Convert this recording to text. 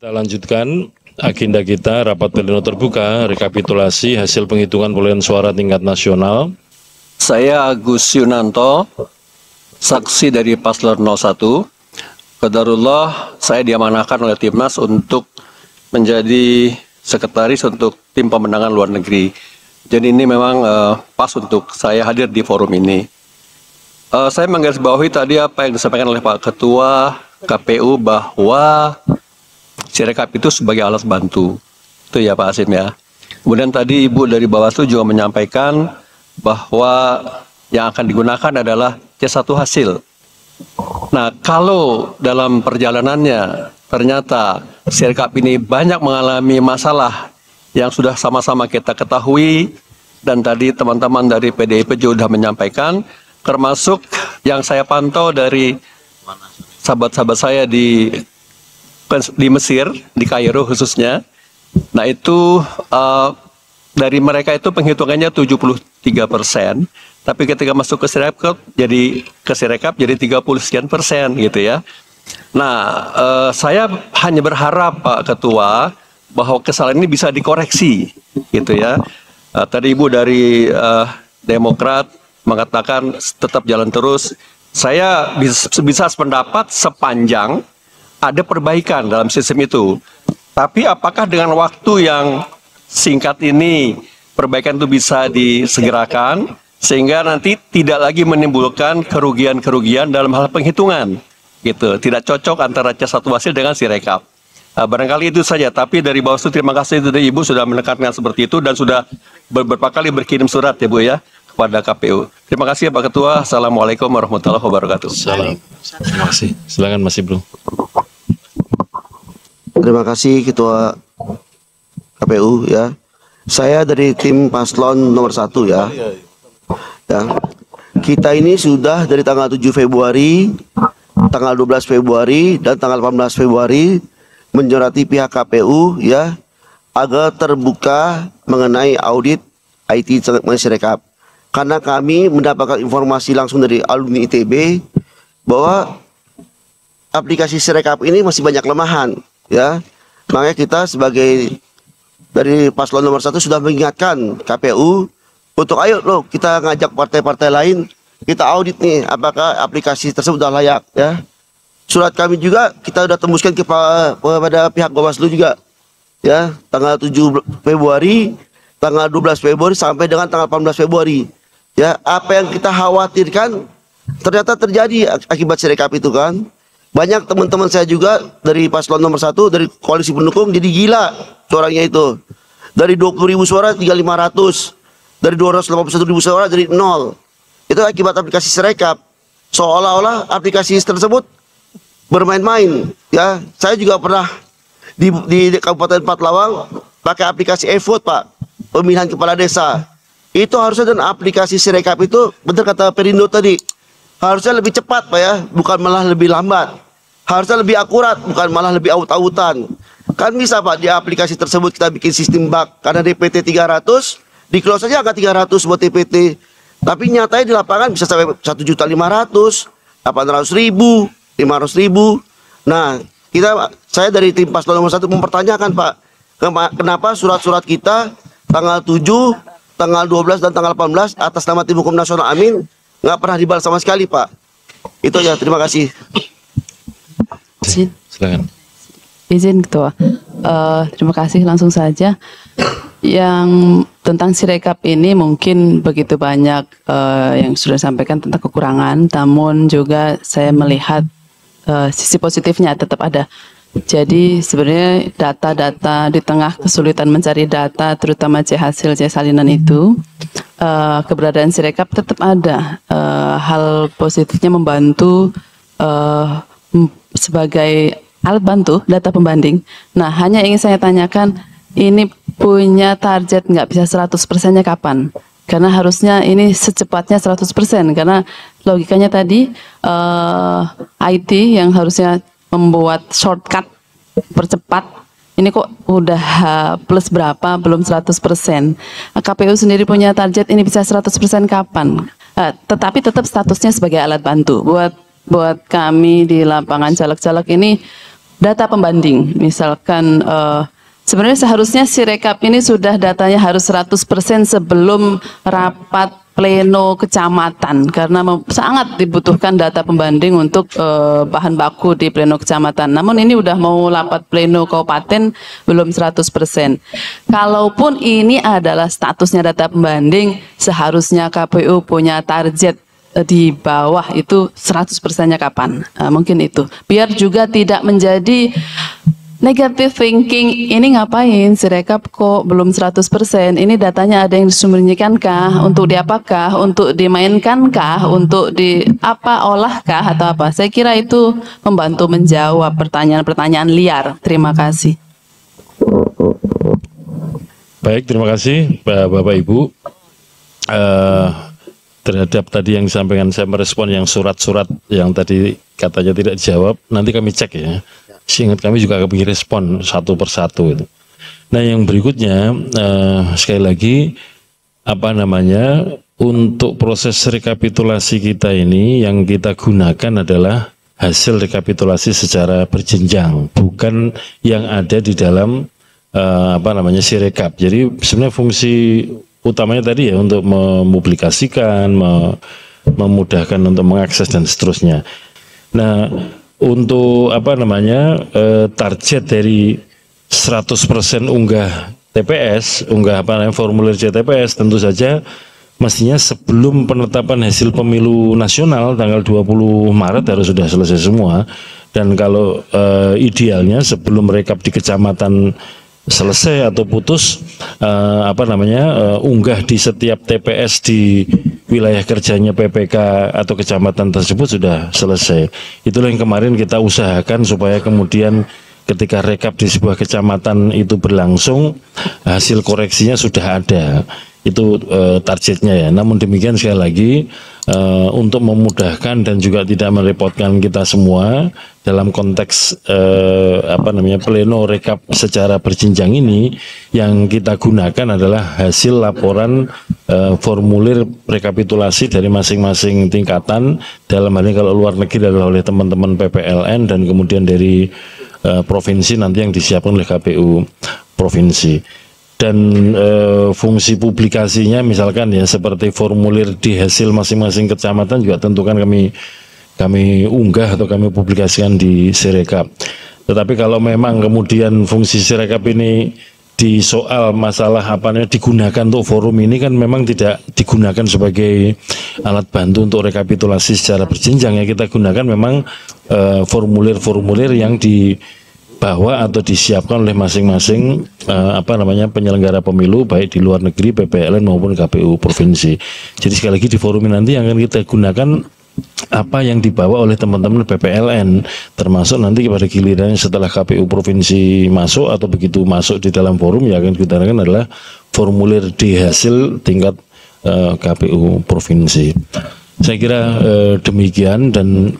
Kita lanjutkan agenda kita, rapat pleno terbuka, rekapitulasi hasil penghitungan perolehan suara tingkat nasional. Saya Agus Yunanto, saksi dari Paslon 01. Qadarullah, saya diamanahkan oleh Timnas untuk menjadi sekretaris untuk tim pemenangan luar negeri. Jadi ini memang pas untuk saya hadir di forum ini. Saya menggarisbawahi tadi apa yang disampaikan oleh Pak Ketua KPU bahwa Sirekap itu sebagai alat bantu. Itu ya Pak Asim ya. Kemudian tadi Ibu dari Bawaslu juga menyampaikan bahwa yang akan digunakan adalah C1 hasil. Nah, kalau dalam perjalanannya ternyata Sirekap ini banyak mengalami masalah yang sudah sama-sama kita ketahui, dan tadi teman-teman dari PDIP juga sudah menyampaikan, termasuk yang saya pantau dari sahabat-sahabat saya di Mesir, di Kairo khususnya. Nah itu dari mereka itu penghitungannya 73%, tapi ketika masuk ke Sirekap jadi 30 sekian persen gitu ya. Nah saya hanya berharap Pak Ketua bahwa kesalahan ini bisa dikoreksi gitu ya. Tadi Ibu dari Demokrat mengatakan tetap jalan terus. Saya bisa sependapat sepanjang ada perbaikan dalam sistem itu. Tapi apakah dengan waktu yang singkat ini perbaikan itu bisa disegerakan sehingga nanti tidak lagi menimbulkan kerugian-kerugian dalam hal penghitungan gitu. Tidak cocok antara C1 hasil dengan Sirekap. Barangkali itu saja, tapi dari Bawaslu terima kasih dari Ibu sudah menekankan seperti itu dan sudah beberapa kali berkirim surat ya Bu ya kepada KPU. Terima kasih Pak Ketua. Assalamualaikum warahmatullahi wabarakatuh. Salam. Terima kasih. Silakan Mas Ibnu. Terima kasih Ketua KPU ya. Saya dari tim Paslon nomor 1 ya. Kita ini sudah dari tanggal 7 Februari, tanggal 12 Februari dan tanggal 18 Februari menyoroti pihak KPU ya agar terbuka mengenai audit IT Sirekap. Karena kami mendapatkan informasi langsung dari alumni ITB bahwa aplikasi Sirekap ini masih banyak kelemahan. Ya, makanya kita sebagai dari Paslon nomor 1 sudah mengingatkan KPU untuk ayo loh kita ngajak partai-partai lain kita audit nih apakah aplikasi tersebut sudah layak ya. Surat kami juga kita sudah tembuskan kepada pihak Bawaslu juga ya tanggal 7 Februari, tanggal 12 Februari sampai dengan tanggal 18 Februari. Ya, apa yang kita khawatirkan ternyata terjadi akibat Sirekap itu kan. Banyak teman-teman saya juga dari Paslon nomor 1 dari koalisi pendukung jadi gila suaranya itu. Dari 20.000 suara tinggal 500. Dari 281.000 suara jadi 0. Itu akibat aplikasi Sirekap. Seolah-olah aplikasi tersebut bermain-main. Ya, saya juga pernah di Kabupaten Pathlawang pakai aplikasi e-vote Pak, pemilihan kepala desa. Itu harusnya dan aplikasi Sirekap itu benar kata Perindo tadi. Harusnya lebih cepat Pak ya, bukan malah lebih lambat. Harusnya lebih akurat, bukan malah lebih aut-autan. Kan bisa Pak, di aplikasi tersebut kita bikin sistem bug. Karena DPT 300, di close saja angka 300 buat DPT. Tapi nyatanya di lapangan bisa sampai 1.500.000, 800.000, 500.000. Nah, saya dari tim Paslon nomor 1 mempertanyakan Pak, kenapa surat-surat kita tanggal 7, tanggal 12, dan tanggal 18 atas nama Tim Hukum Nasional Amin nggak pernah dibalas sama sekali Pak. Itu aja, terima kasih. Silakan. Izin Ketua. Terima kasih, langsung saja. Yang tentang Sirekap ini mungkin begitu banyak yang sudah disampaikan tentang kekurangan, namun juga saya melihat sisi positifnya tetap ada. Jadi sebenarnya data-data di tengah kesulitan mencari data, terutama C hasil, C salinan itu, keberadaan Sirekap tetap ada. Hal positifnya membantu sebagai alat bantu data pembanding. Nah, hanya ingin saya tanyakan, ini punya target nggak bisa 100%-nya kapan? Karena harusnya ini secepatnya 100%, karena logikanya tadi IT yang harusnya membuat shortcut percepat, ini kok udah plus berapa, belum 100%. KPU sendiri punya target ini bisa 100% kapan? Tetapi tetap statusnya sebagai alat bantu. Buat kami di lapangan caleg-caleg ini data pembanding. Misalkan sebenarnya seharusnya Sirekap ini sudah datanya harus 100% sebelum rapat pleno kecamatan, karena sangat dibutuhkan data pembanding untuk bahan baku di pleno kecamatan. Namun ini udah mau rapat pleno kabupaten belum 100%. Kalaupun ini adalah statusnya data pembanding, seharusnya KPU punya target di bawah itu 100%-nya kapan. Mungkin itu. Biar juga tidak menjadi negative thinking, ini ngapain Sirekap kok belum 100%, ini datanya ada yang disembunyikan kah, untuk diapakah, untuk dimainkan kah, untuk di apa, olah kah, atau apa. Saya kira itu membantu menjawab pertanyaan-pertanyaan liar. Terima kasih. Baik, terima kasih Bapak Ibu. Terhadap tadi yang disampaikan, saya merespon yang surat-surat yang tadi katanya tidak dijawab, nanti kami cek ya. Seingat kami juga kami respon satu persatu itu. Nah yang berikutnya sekali lagi untuk proses rekapitulasi kita ini yang kita gunakan adalah hasil rekapitulasi secara berjenjang, bukan yang ada di dalam Sirekap. Jadi sebenarnya fungsi utamanya tadi ya untuk mempublikasikan, memudahkan untuk mengakses dan seterusnya. Nah untuk target dari 100% unggah TPS, formulir CTPS, tentu saja mestinya sebelum penetapan hasil pemilu nasional tanggal 20 Maret harus sudah selesai semua. Dan kalau idealnya sebelum rekap di kecamatan selesai atau putus, unggah di setiap TPS di wilayah kerjanya PPK atau kecamatan tersebut sudah selesai. Itulah yang kemarin kita usahakan supaya kemudian ketika rekap di sebuah kecamatan itu berlangsung, hasil koreksinya sudah ada. Itu targetnya ya. Namun demikian sekali lagi untuk memudahkan dan juga tidak merepotkan kita semua dalam konteks pleno rekap secara berjenjang ini, yang kita gunakan adalah hasil laporan formulir rekapitulasi dari masing-masing tingkatan. Dalam hal ini kalau luar negeri adalah oleh teman-teman PPLN, dan kemudian dari provinsi nanti yang disiapkan oleh KPU provinsi. Dan fungsi publikasinya misalkan ya seperti formulir di hasil masing-masing kecamatan juga tentukan kami unggah atau kami publikasikan di Sirekap. Tetapi kalau memang kemudian fungsi Sirekap ini di soal masalah digunakan untuk forum ini, kan memang tidak digunakan sebagai alat bantu untuk rekapitulasi secara berjenjang ya. Kita gunakan memang formulir-formulir yang bahwa atau disiapkan oleh masing-masing penyelenggara pemilu baik di luar negeri, PPLN maupun KPU provinsi. Jadi sekali lagi di forum ini nanti yang akan kita gunakan apa yang dibawa oleh teman-teman PPLN, termasuk nanti pada gilirannya setelah KPU provinsi masuk atau begitu masuk di dalam forum, yang akan kita gunakan adalah formulir di hasil tingkat KPU provinsi. Saya kira demikian, dan